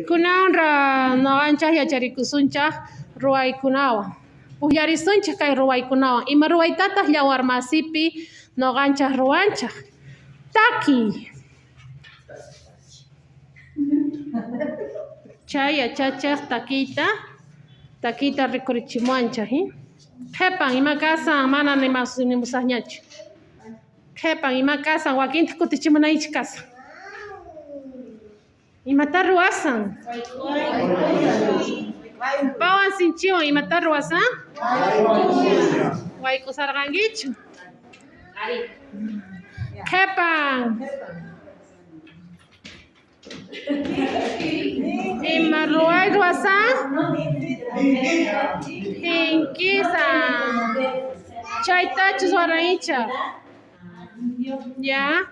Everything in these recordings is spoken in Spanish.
Kunanra noqanchaq yacharikusunchaq ruwaykunawan. Pukllarisunchik kay ruwaykunawan. Ima ruwaytataq yawar masipi noqanchaq ruwanchaq. Taki. Chay yachachiq takita rikurichimuwanchaq. Qhipan ima kasan mana nimusaqñachu. Qhipan ima kasan wakinta kutichimunaychik kasan. Imata ruwasan? Pawan sinchiwan imata ruwasan? Waykusarqankichu? Qhipan. Ima ruwasan? Hinkisan. Chaytachus waraychaq. Ya.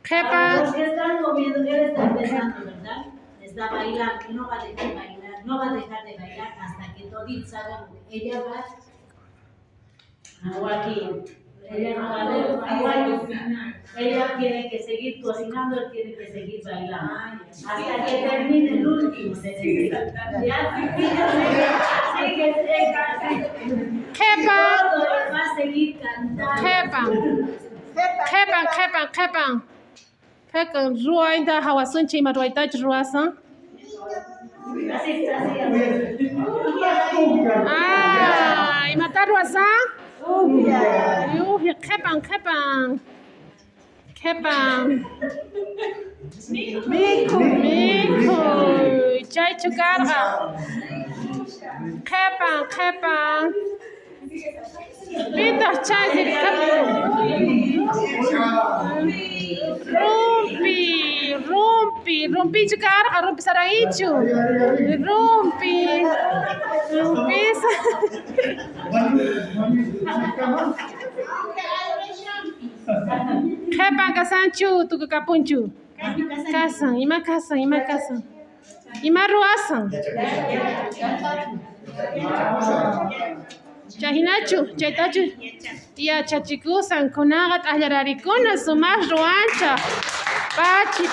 Qhipan. Están moviendo, él está empezando, ¿verdad? Está bailando, no va a dejar de bailar, no va a dejar de bailar hasta que toditos hagan. Ella va a Joaquín. Ella no va a ver, ella tiene que seguir cocinando, él tiene que seguir bailando. Hasta que termine el último. Ya, sigue. Qhipan. Va a seguir cantando. Qhipan. Qhipan ruwayta hawasunchik ima ruwaytachu ruwasan? Imata ruwasan? Uqya. Qhipan. Mikhuy. Chaychu karqa. Qhipan. Pitaq chay rumpichu karqa, rumpisaraychu. Rumpisa. Qhipan kasanchu tukukapunchu? Kasan. Ima kasan? Ima ruwasan? Chayhinachu, chaytachu yachachikusan kunaqa t'aqllararikuna sumaq ruwanchaq. Pachi.